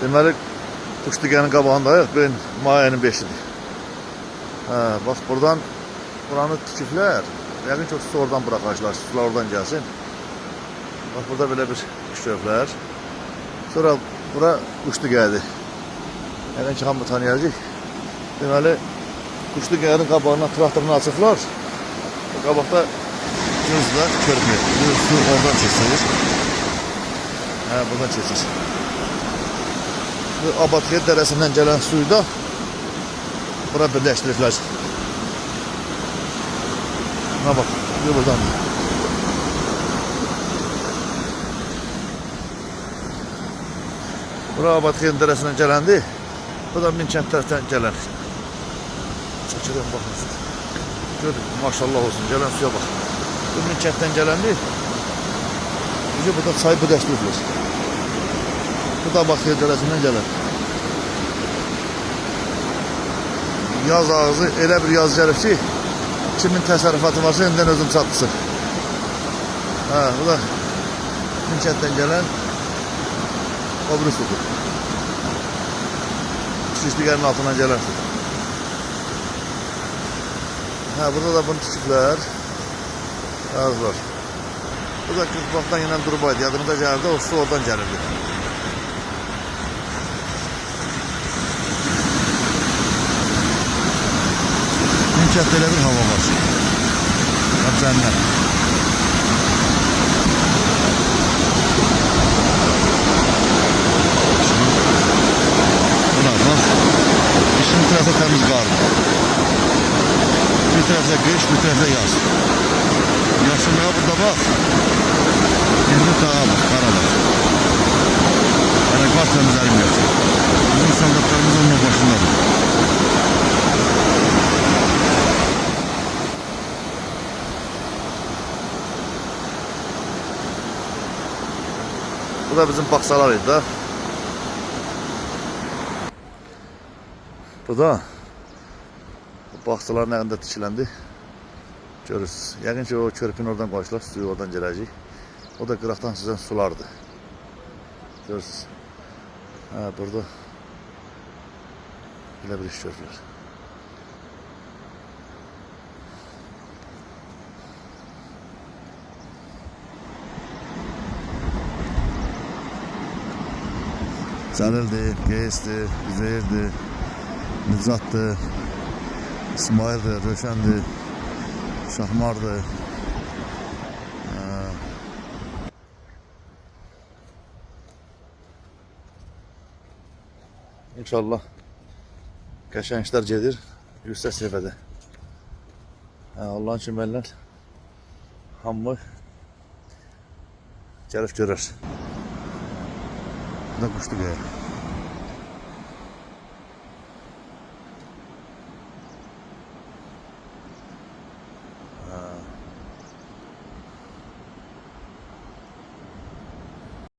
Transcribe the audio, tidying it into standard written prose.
Deməli, Quşluqyanın qabağındayıq. Bugün mayının 5-idir. Bax, buranı tikiblər. Yəqin ki, su oradan bıraxacaqlar, sular oradan gəlsin. Bax, burada belə bir iş görüblər. Sonra bura Quşluqyadır. Yəqin ki, hamı tanıyacaq. Deməli, Quşluqyanın qabağından traktorunu açıqlar. Qabaqda gözlər körpü. Su oradan keçir. Buradan keçir. Abadxeyir dərəsindən gələn suyu da bura birləşdiriblər. Buna bax, buradan. Bura Abadxeyir dərəsindən gələndir. Bu da Minkənd tərəfdən gələn. Çəkirəm, baxın. Görün, maşallah olsun, gələn suya bax. Bu Minkənddən gələndir. Burada çayı birləşdiriblər. Bu da Abadxeyir dərəsindən gələn. Yaz ağzı elə bir yaz gəlib ki, kimin təsərrüfatı varsa öndən özüm çatdırsın. Bu da Minkənddən gələn o biri sudur. Quşluqyanın altından gələn su. Burada da bunu tikiblər. Yazlar. Bu da Qırqbaqdan yenən Durbaydı. Yadımda gəldi, o su oradan gəlirdi. Minkənddə elə bir hava var. Cənnət. Buna bax. İşin tərəfə təmiz qardır. Bir tərəfə qış, bir tərəfə yaz. Yaşıllığa burada bax. İndi dağa bax, qara bax. Yəni qar təmizlənmir. Bizim soldatlarımız onun başındadır. Bu da bizim baksalar idi da. Bu da baksaların yanında tikiləndi. Görürsünüz. Yəqin ki, o körpünü oradan qoyuşlar, suyu oradan gələcək. O da qıraqdan sizdən sulardı. Görürsünüz. Burada belə bir iş görürlər. Cəlildir, Qeysdir, Üzeyirdir, Nizatdır, İsmaildir, Röşəndir, Şahmardır. İnşallah qəşəng işlər gedir, yüksək səviyyədə. Allahın kiməllər hamı gəlib görər. Bu da Quşluqya.